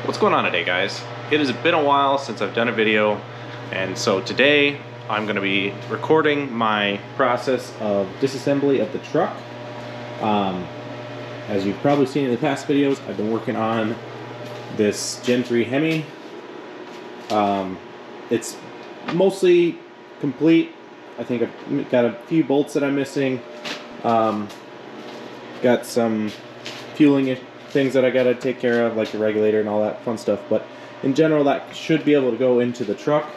What's going on today, guys? It has been a while since I've done a video, and so today I'm going to be recording my process of disassembly of the truck. As you've probably seen in the past videos, I've been working on this Gen 3 Hemi. It's mostly complete. I think I've got a few bolts that I'm missing. Got some fueling things that I gotta take care of, like the regulator and all that fun stuff, but in general that should be able to go into the truck.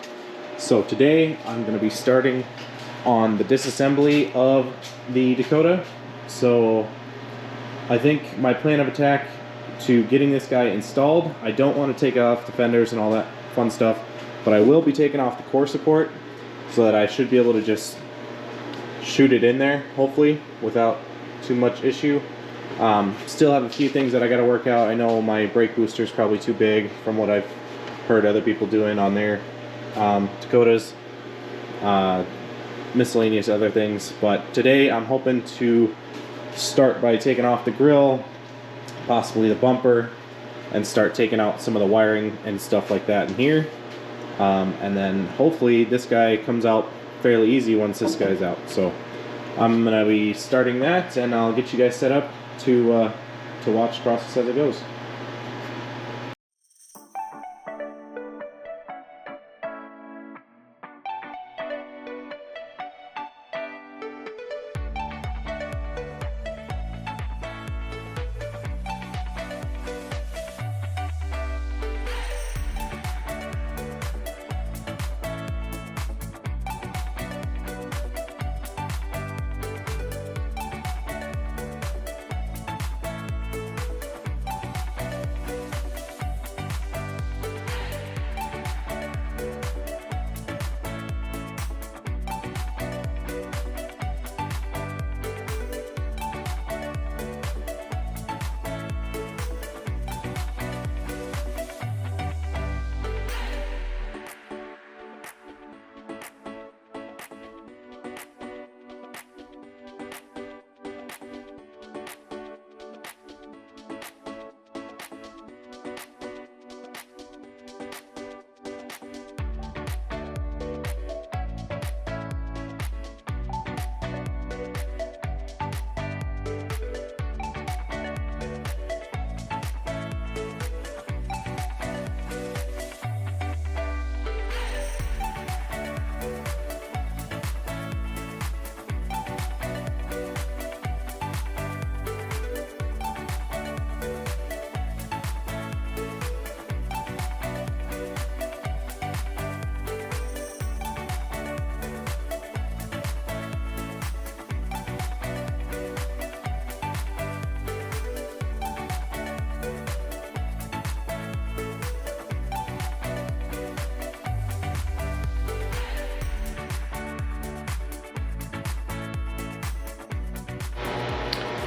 So today I'm going to be starting on the disassembly of the Dakota. So I think my plan of attack to getting this guy installed, I don't want to take off the fenders and all that fun stuff, but I will be taking off the core support so that I should be able to just shoot it in there, hopefully, without too much issue. Still have a few things that I got to work out. I know my brake booster is probably too big from what I've heard other people doing on their Dakotas, miscellaneous other things. But today I'm hoping to start by taking off the grill, possibly the bumper, and start taking out some of the wiring and stuff like that in here. And then hopefully this guy comes out fairly easy once this guy's out. So I'm going to be starting that, and I'll get you guys set up to watch the process as it goes.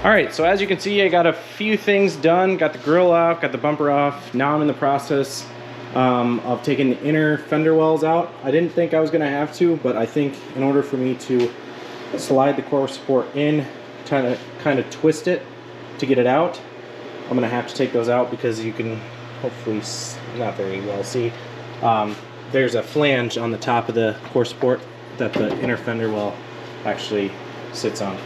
Alright, so as you can see, I got a few things done. Got the grill off, got the bumper off. Now I'm in the process of taking the inner fender wells out. I didn't think I was going to have to, but I think in order for me to slide the core support in, kind of twist it to get it out, I'm going to have to take those out because you can hopefully not very well see. There's a flange on the top of the core support that the inner fender well actually sits on.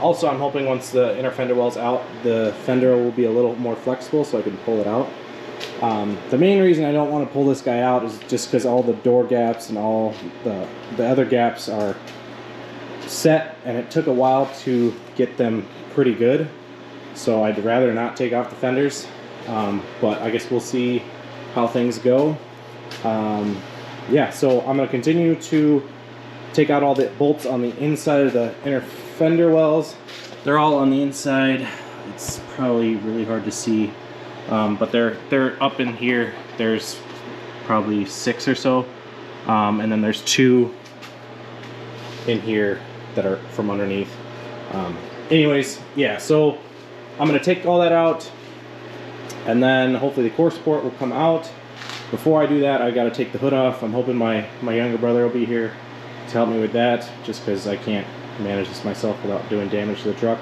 Also, I'm hoping once the inner fender well's out, the fender will be a little more flexible so I can pull it out. The main reason I don't want to pull this guy out is just because all the door gaps and all the other gaps are set, and it took a while to get them pretty good. So I'd rather not take off the fenders, but I guess we'll see how things go. Yeah, so I'm going to continue to take out all the bolts on the inside of the inner fender wells. They're all on the inside. It's probably really hard to see, but they're up in here. There's probably 6 or so, and then there's 2 in here that are from underneath. Anyways, yeah, so I'm gonna take all that out, and then hopefully the core support will come out. Before I do that, I gotta take the hood off. I'm hoping my younger brother will be here to help me with that, just because I can't manage this myself without doing damage to the truck.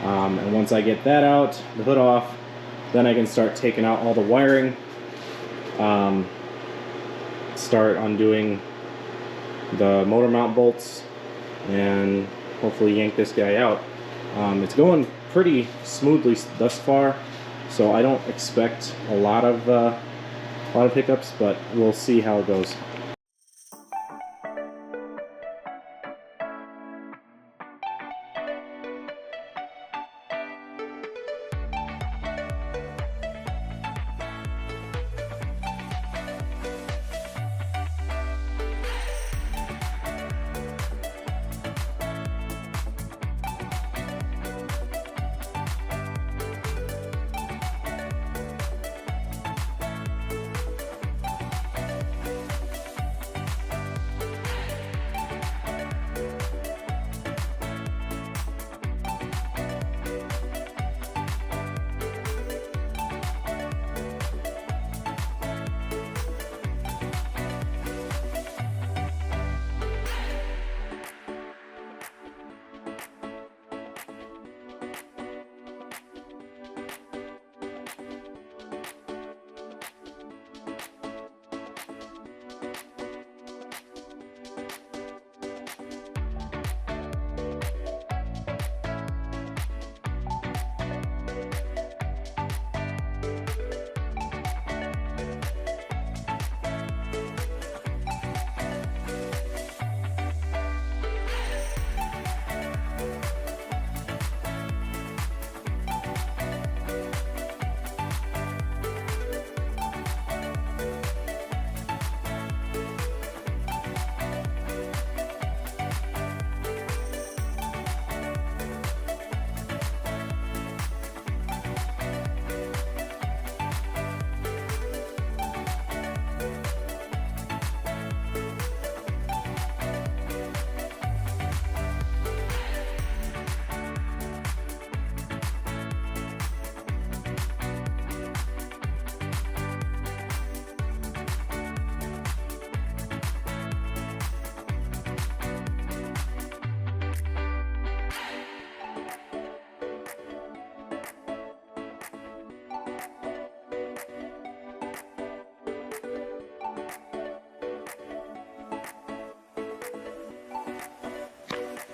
And once I get that out, the hood off, Then I can start taking out all the wiring, start undoing the motor mount bolts, and hopefully yank this guy out. It's going pretty smoothly thus far, so I don't expect a lot of hiccups, but we'll see how it goes.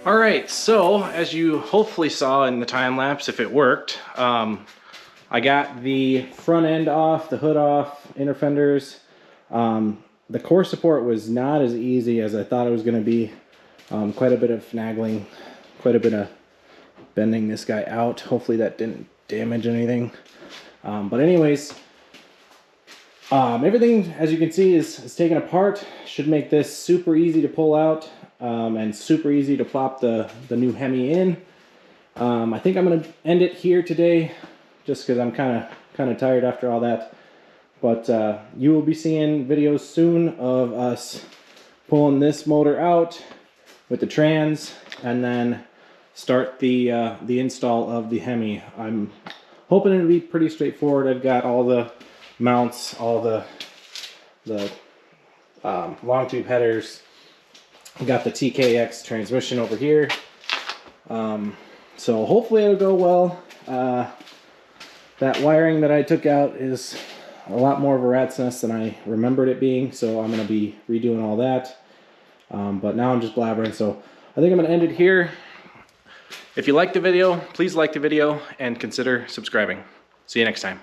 Alright, so as you hopefully saw in the time lapse, if it worked, I got the front end off, the hood off, inner fenders. The core support was not as easy as I thought it was going to be. Quite a bit of finagling, quite a bit of bending this guy out. Hopefully that didn't damage anything. But anyways, everything, as you can see, is taken apart. Should make this super easy to pull out. And super easy to plop the new Hemi in. I think I'm going to end it here today, just because I'm kind of tired after all that. But you will be seeing videos soon of us pulling this motor out with the trans, and then start the install of the Hemi. I'm hoping it'll be pretty straightforward. I've got all the mounts, all the long tube headers. Got the TKX transmission over here, so hopefully it'll go well. That wiring that I took out is a lot more of a rat's nest than I remembered it being, so I'm going to be redoing all that. But now I'm just blabbering, so I think I'm going to end it here. If you liked the video, please like the video and consider subscribing. See you next time.